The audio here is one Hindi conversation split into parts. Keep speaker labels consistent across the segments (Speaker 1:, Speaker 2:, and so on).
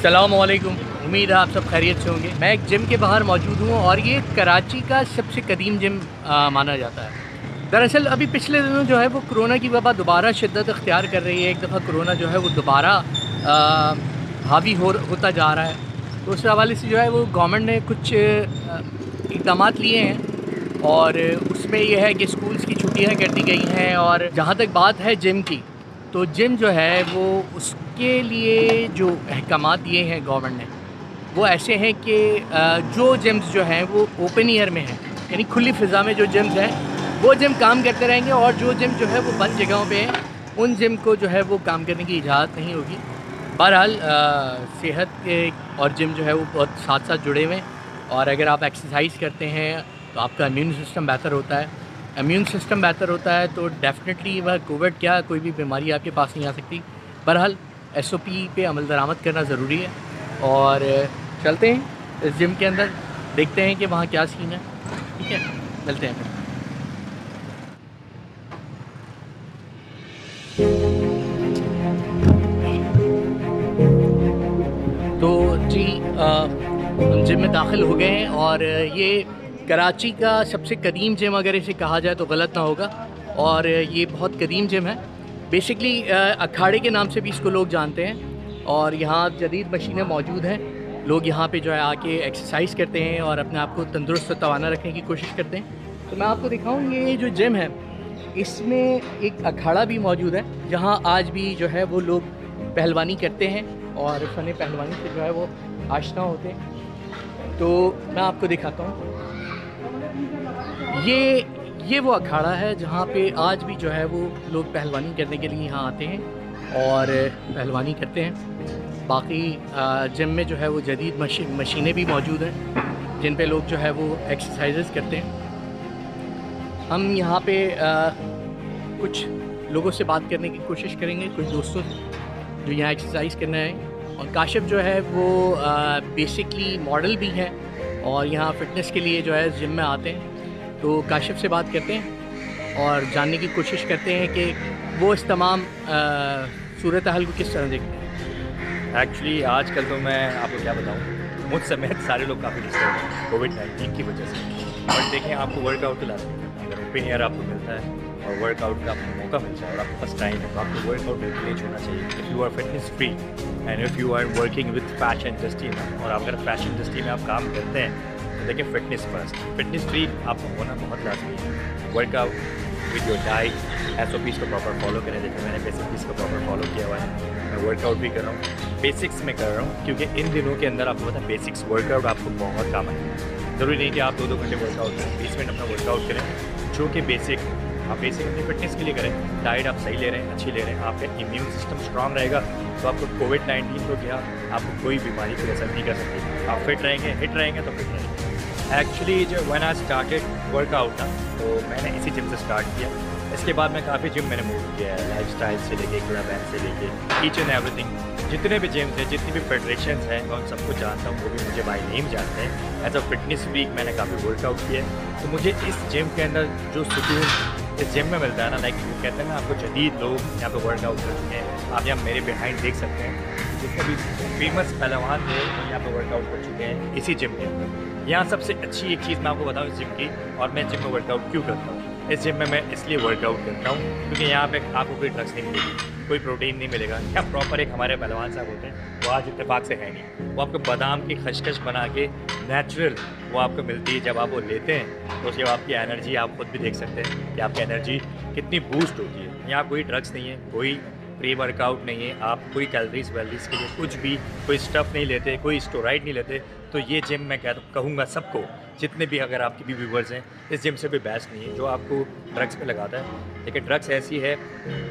Speaker 1: अस्सलामुअलैकुम, उम्मीद है आप सब खैरियत से होंगे। मैं एक जिम के बाहर मौजूद हूँ और ये कराची का सबसे कदीम जिम माना जाता है। दरअसल अभी पिछले दिनों जो है वो कोरोना की वबा दोबारा शिद्दत अख्तियार कर रही है। एक दफ़ा कोरोना जो है वो दोबारा हावी होता जा रहा है। तो उस हवाले से जो है वो गवर्नमेंट ने कुछ इक़दाम लिए हैं और उसमें यह है कि स्कूल्स की छुट्टियाँ कर दी गई हैं। और जहाँ तक बात है जिम की, तो जिम जो है वो उसके लिए जो अहकामात दिए हैं गवर्नमेंट ने, वो ऐसे हैं कि जो जिम्स जो हैं वो ओपन एयर में हैं, यानी खुली फ़िज़ा में जो जिम्स हैं वो जिम काम करते रहेंगे, और जो जिम जो है वो बंद जगहों पे हैं उन जिम को जो है वो काम करने की इजाज़त नहीं होगी। बहरहाल सेहत के और जिम जो है वो बहुत साथ साथ जुड़े हुए हैं, और अगर आप एक्सरसाइज करते हैं तो आपका इम्यून सिस्टम बेहतर होता है। इम्यून सिस्टम बेहतर होता है तो डेफ़िनेटली वह कोविड क्या कोई भी बीमारी आपके पास नहीं आ सकती। बहरहाल SOP पे अमल दरामद करना ज़रूरी है, और चलते हैं इस जिम के अंदर, देखते हैं कि वहाँ क्या सीन है। ठीक है, मिलते हैं फिर। तो जी हम जिम में दाखिल हो गए हैं, और ये कराची का सबसे कदीम जिम अगर इसे कहा जाए तो गलत ना होगा, और ये बहुत कदीम जिम है। बेसिकली अखाड़े के नाम से भी इसको लोग जानते हैं, और यहाँ जदीद मशीनें मौजूद हैं। लोग यहाँ पे जो है आके एक्सरसाइज करते हैं और अपने आप को तंदुरुस्त और तवाना रखने की कोशिश करते हैं। तो मैं आपको दिखाऊँ, ये जो जिम है इसमें एक अखाड़ा भी मौजूद है, जहाँ आज भी जो है वो लोग पहलवानी करते हैं और फ़न पहलवानी से जो है वो आशना होते हैं। तो मैं आपको दिखाता हूँ, ये वो अखाड़ा है जहाँ पे आज भी जो है वो लोग पहलवानी करने के लिए यहाँ आते हैं और पहलवानी करते हैं। बाकी जिम में जो है वो जदीद मशीनें भी मौजूद हैं जिन पे लोग जो है वो एक्सरसाइजेस करते हैं। हम यहाँ पे कुछ लोगों से बात करने की कोशिश करेंगे, कुछ दोस्तों से जो यहाँ एक्सरसाइज करना है। और काशिफ जो है वो बेसिकली मॉडल भी हैं और यहाँ फ़िटनेस के लिए जो है जिम में आते हैं। तो काशिफ से बात करते हैं और जानने की कोशिश करते हैं कि वो इस तमाम सूरत हाल को किस तरह देखते हैं।
Speaker 2: एक्चुअली आजकल तो मैं आपको क्या बताऊँ, मुझ समेत सारे लोग काफ़ी डिस्टर्ब हैं कोविड-19 की वजह से। और देखें, आपको वर्कआउट तो लाजमी करना है। अगर ओपन एयर आपको मिलता है और वर्कआउट का आपको मौका मिल जाए और आपके पास टाइम है, तो आपको वर्कआउट बिल्कुल नहीं छोड़ना चाहिए। If you are fitness free and if you are working with fashion industry में, और अगर फैशन इंडस्ट्री में आप काम करते हैं तो देखिए फिटनेस फर्स्ट, फिटनेस फ्री आपको होना बहुत लाजमी है। Workout with your diet, SOPs को प्रॉपर फॉलो करें। देखिए मैंने बेसिक्स को प्रॉपर फॉलो किया हुआ है। मैं वर्कआउट भी कर रहा हूँ, बेसिक्स में कर रहा हूँ, क्योंकि इन दिनों के अंदर आपको पता है बेसिक्स वर्कआउट आपको बहुत काम आएगा। ज़रूरी नहीं कि आप 2-2 घंटे वर्कआउट करें, 20 मिनट अपना वर्कआउट करें जो कि बेसिक आप बेसिक अपनी फिटनेस के लिए करें। डाइट आप सही ले रहे हैं, अच्छी ले रहे हैं, आपका इम्यून सिस्टम स्ट्रांग रहेगा तो आपको कोविड-19 तो क्या आपको कोई बीमारी कोई असर नहीं कर सकती। आप फिट रहेंगे, हिट रहेंगे तो फिट रहेंगे। एक्चुअली जो व्हेन आई स्टार्टेड वर्कआउट ना, तो मैंने इसी जिम से स्टार्ट किया। इसके बाद मैं काफ़ी जिम मैंने मूव किया है, लाइफस्टाइल से लेके क्लब बैंड से लेके ईच एंड एवरीथिंग। जितने भी जिम्स हैं, जितनी भी फेडरेशंस हैं, मैं उन सबको जानता हूँ, वो भी मुझे बाय नेम जानते हैं। एज अ फिटनेस वीक मैंने काफ़ी वर्कआउट किया है। तो मुझे इस जिम के अंदर जो सुकून इस जिम में मिलता है ना, लाइक वो कहते हैं ना, आपको जदीद लोग यहाँ पे वर्कआउट कर चुके हैं। आप यहाँ मेरे बिहाइंड देख सकते हैं, जितने भी फेमस पहलवान थे वो यहाँ पे वर्कआउट कर चुके हैं इसी जिम के अंदर। यहाँ सबसे अच्छी एक चीज़ मैं आपको बताऊँ इस जिम की, और मैं जिम में वर्कआउट क्यों करता हूँ। इस जिम में मैं इसलिए वर्कआउट करता हूँ क्योंकि यहाँ पे आपको कोई ड्रग्स नहीं मिलेगी, कोई प्रोटीन नहीं मिलेगा। यहाँ प्रॉपर एक हमारे पहलवान साहब होते हैं, वो आज इत्तेफाक से है नहीं, वो आपको बादाम की खशखश बना के नेचुरल वो आपको मिलती है। जब आप वो लेते हैं तो उसके बाद आपकी एनर्जी आप खुद भी देख सकते हैं कि आपकी एनर्जी कितनी बूस्ट होती है। यहाँ कोई ड्रग्स नहीं है, कोई प्री वर्कआउट नहीं है, आप कोई कैलोरीज वैलोरीज के लिए कुछ भी कोई स्टफ़ नहीं लेते, कोई स्टेरॉइड नहीं लेते, तो ये जिम मैं कहूँगा सबको, जितने भी अगर आपके भी व्यूवर्स हैं, इस जिम से भी बेस्ट नहीं है जो आपको ड्रग्स पे लगाता है। लेकिन ड्रग्स ऐसी है,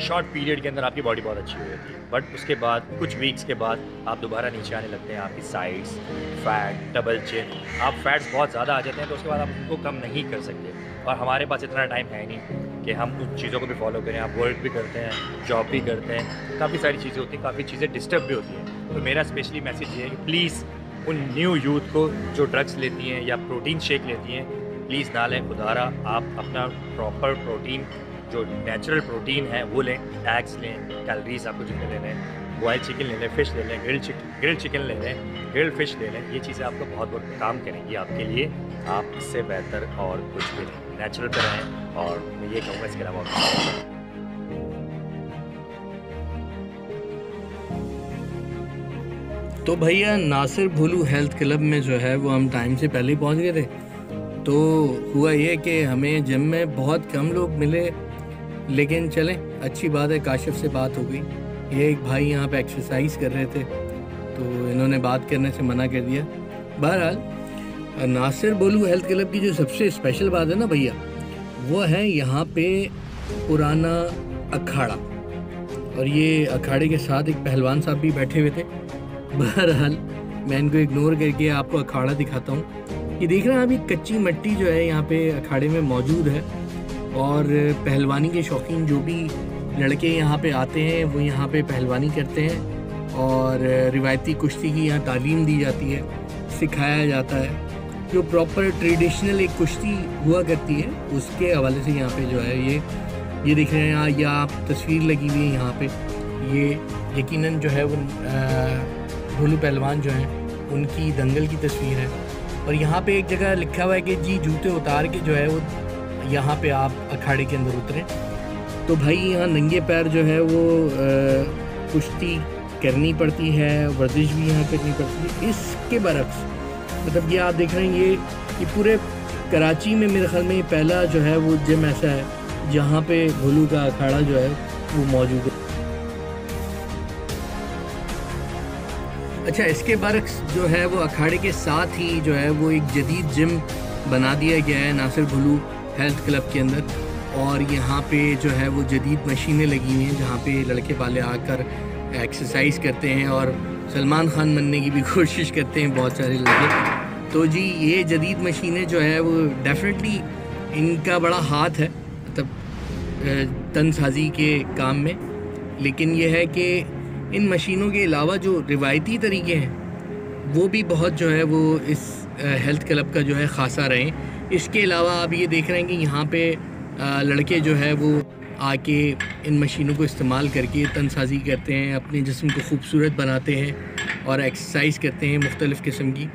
Speaker 2: शॉर्ट पीरियड के अंदर आपकी बॉडी बहुत अच्छी हो जाती है, बट उसके बाद कुछ वीक्स के बाद आप दोबारा नीचे आने लगते हैं, आपकी साइड्स, फैट, डबल चिन, आप फैट्स बहुत ज़्यादा आ जाते हैं, तो उसके बाद आप उनको कम नहीं कर सकते। और हमारे पास इतना टाइम है नहीं कि हम उन चीज़ों को भी फॉलो करें। आप वर्क भी करते हैं, जॉब भी करते हैं, काफ़ी सारी चीज़ें होती हैं, काफ़ी चीज़ें डिस्टर्ब भी होती हैं। तो मेरा स्पेशली मैसेज ये है कि प्लीज़ उन न्यू यूथ को जो ड्रग्स लेती हैं या प्रोटीन शेक लेती हैं, प्लीज़ ना लें। खुदारा आप अपना प्रॉपर प्रोटीन, जो नेचुरल प्रोटीन है वो लें, एग्स लें, कैलोरीज आपको जितने लेने हैं, बॉयल चिकन ले लें, फ़िश ले लें, ग्रिल्ड चिकन ले लें, ग्रिल्ड फ़िश ले लें। ये चीज़ें आपको बहुत बहुत काम करेंगी आपके लिए। आप इससे बेहतर और कुछ भी नहीं, नेचुरल पे रहें। और मैं ये कहूँगा इसके अलावा
Speaker 1: तो भैया नासिर भोलू हेल्थ क्लब में जो है वो हम टाइम से पहले ही पहुंच गए थे। तो हुआ ये कि हमें जिम में बहुत कम लोग मिले, लेकिन चलें अच्छी बात है, काशिफ से बात हो गई। ये एक भाई यहाँ पे एक्सरसाइज कर रहे थे तो इन्होंने बात करने से मना कर दिया। बहरहाल नासिर भोलू हेल्थ क्लब की जो सबसे स्पेशल बात है ना भैया, वो है यहाँ पे पुराना अखाड़ा, और ये अखाड़े के साथ एक पहलवान साहब भी बैठे हुए थे। बहरहाल मैं इनको इग्नोर करके आपको अखाड़ा दिखाता हूँ। ये देख रहे हैं अभी कच्ची मिट्टी जो है यहाँ पे अखाड़े में मौजूद है, और पहलवानी के शौकीन जो भी लड़के यहाँ पे आते हैं वो यहाँ पे पहलवानी करते हैं, और रिवायती कुश्ती की यहाँ तालीम दी जाती है, सिखाया जाता है। जो प्रॉपर ट्रेडिशनल एक कुश्ती हुआ करती है उसके हवाले से यहाँ पे जो है ये देख रहे हैं या आप तस्वीर लगी हुई है यहाँ पे, ये यकीनन जो है वो भोलू पहलवान जो हैं उनकी दंगल की तस्वीर है। और यहाँ पे एक जगह लिखा हुआ है कि जी जूते उतार के जो है वो यहाँ पे आप अखाड़े के अंदर उतरें। तो भाई यहाँ नंगे पैर जो है वो कुश्ती करनी पड़ती है, वर्जिश भी यहाँ करनी पड़ती है। इसके बरक्स मतलब ये आप देख रहे हैं ये पूरे कराची में मेरे ख्याल में पहला जो है वो जिम ऐसा है जहाँ पे भोलू का अखाड़ा जो है वो मौजूद है। अच्छा, इसके बरक्स जो है वो अखाड़े के साथ ही जो है वो एक जदीद जिम बना दिया गया है नासिर भोलू हेल्थ क्लब के अंदर, और यहाँ पे जो है वो जदीद मशीनें लगी हुई हैं जहाँ पे लड़के वाले आकर एक्सरसाइज करते हैं और सलमान खान बनने की भी कोशिश करते हैं बहुत सारे लड़के। तो जी ये जदीद मशीनें जो है वो डेफिनेटली इनका बड़ा हाथ है मतलब तनसाजी के काम में, लेकिन यह है कि इन मशीनों के अलावा जो रिवायती तरीके हैं वो भी बहुत जो है वो इस हेल्थ क्लब का जो है ख़ासा रहे। इसके अलावा आप ये देख रहे हैं कि यहाँ पे लड़के जो है वो आके इन मशीनों को इस्तेमाल करके तनसाजी करते हैं, अपने जिस्म को खूबसूरत बनाते हैं और एक्सरसाइज करते हैं मुख्तलिफ़ किस्म की।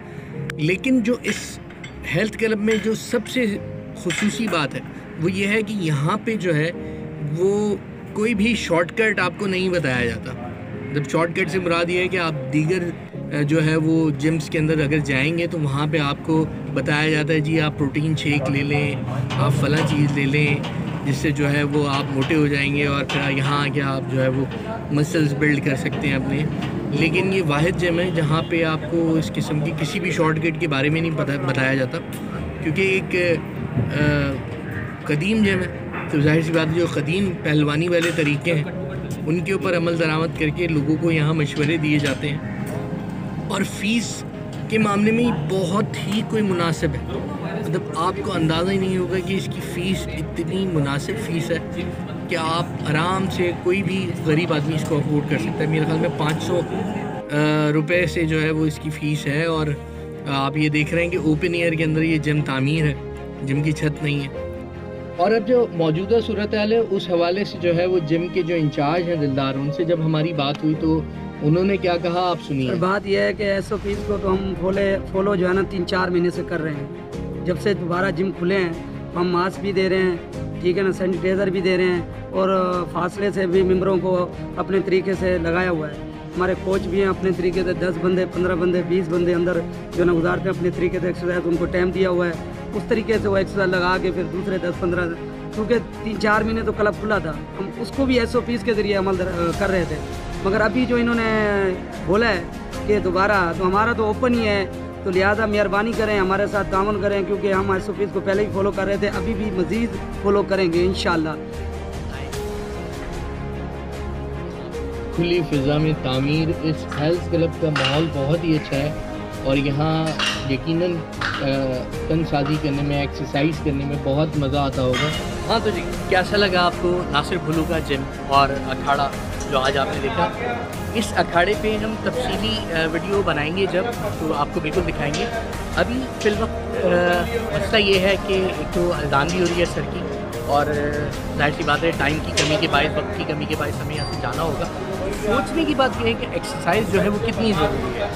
Speaker 1: लेकिन जो इस हेल्थ क्लब में जो सबसे खुसूसी बात है वो ये है कि यहाँ पे जो है वो कोई भी शॉर्टकट आपको नहीं बताया जाता। मतलब शॉर्टकट से मुराद ये है कि आप दीगर जो है वो जिम्स के अंदर अगर जाएंगे तो वहाँ पे आपको बताया जाता है जी आप प्रोटीन शेक ले लें, आप फ़लाँ चीज़ ले लें जिससे जो है वो आप मोटे हो जाएंगे और फिर यहाँ आके आप जो है वो मसल्स बिल्ड कर सकते हैं अपने। लेकिन ये वाहिद जिम है जहाँ पे आपको इस किस्म की किसी भी शॉर्टकट के बारे में नहीं बताया जाता, क्योंकि एक कदीम जिम है तो जाहिर सी बात है जो कदीम पहलवानी वाले तरीके हैं उनके ऊपर अमल दरामद करके लोगों को यहाँ मशवरे दिए जाते हैं। और फ़ीस के मामले में बहुत ही कोई मुनासिब है, मतलब आपको अंदाज़ा ही नहीं होगा कि इसकी फ़ीस इतनी मुनासिब फ़ीस है कि आप आराम से कोई भी गरीब आदमी इसको अफोर्ड कर सकता है। मेरे ख्याल में 500 रुपये से जो है वो इसकी फ़ीस है। और आप ये देख रहे हैं कि ओपन एयर के अंदर ये जिम तामीर है, जिम की छत नहीं है। और अब जो मौजूदा सूरत हाल है उस हवाले से जो है वो जिम के जो इंचार्ज हैं दिलदार, उनसे जब हमारी बात हुई तो उन्होंने क्या कहा आप सुनिए।
Speaker 3: बात यह है कि SOPs को तो हम फॉलो जो है ना 3-4 महीने से कर रहे हैं। जब से दोबारा जिम खुले हैं तो हम मास्क भी दे रहे हैं, ठीक है ना, सैनिटाइज़र भी दे रहे हैं और फासले से भी मेंबरों को अपने तरीके से लगाया हुआ है। हमारे कोच भी हैं अपने तरीके से, 10 बंदे 15 बंदे 20 बंदे अंदर जो ना गुजारते हैं अपने तरीके से एक्सरसाइज, उनको टाइम दिया हुआ है उस तरीके से वो एक्सरसाइज लगा के फिर दूसरे 10-15 क्योंकि 3-4 महीने तो क्लब खुला था, हम उसको भी SOPs के ज़रिए अमल कर रहे थे। मगर अभी जो इन्होंने बोला है कि दोबारा, तो हमारा तो ओपन ही है, तो लिहाजा मेहरबानी करें, हमारे साथ ताउन करें, क्योंकि हम SOPs को पहले ही फॉलो कर रहे थे, अभी भी मज़ीद फॉलो करेंगे इंशाल्लाह।
Speaker 1: खुली फ़िज़ा में तामीर, इस हेल्थ क्लब का माहौल बहुत ही अच्छा है और यहाँ यकीनन तन साजी करने में, एक्सरसाइज करने में बहुत मज़ा आता होगा। हाँ तो जी, कैसा लगा आपको नासिर भुल्लू का जिम और अखाड़ा जो आज आपने देखा? इस अखाड़े पे हम तफसीली वीडियो बनाएंगे जब, तो आपको बिल्कुल दिखाएंगे। अभी फ़िलवक्त मसला ये है कि एक तो अज़ान भी हो रही है सर की, और जाहिर सी बात है टाइम की कमी के बायस, वक्त की कमी के बायस हमें यहाँ से जाना होगा। सोचने की बात यह है कि एक्सरसाइज जो है वो कितनी ज़रूरी है।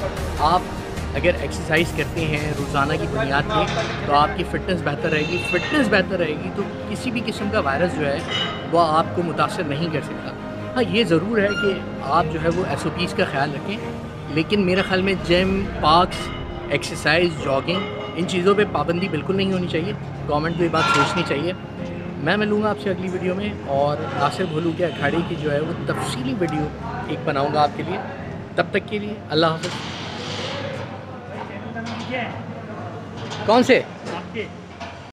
Speaker 1: आप अगर एक्सरसाइज करते हैं रोज़ाना की बुनियाद पे, तो आपकी फ़िटनेस बेहतर रहेगी। फ़िटनेस बेहतर रहेगी तो किसी भी किस्म का वायरस जो है वह आपको मुतासर नहीं कर सकता। हाँ, ये ज़रूर है कि आप जो है वो SOPs का ख्याल रखें, लेकिन मेरे ख़्याल में जिम, पार्क्स, एक्सरसाइज, जॉगिंग, इन चीज़ों पे पाबंदी बिल्कुल नहीं होनी चाहिए। गवर्नमेंट को ये बात सोचनी चाहिए। मैं मिलूँगा आपसे अगली वीडियो में, और नासिर भुल्लू के अखाड़े की जो है वो तफसीली वीडियो एक बनाऊँगा आपके लिए। तब तक के लिए अल्लाह हाफ़िज़। कौन से?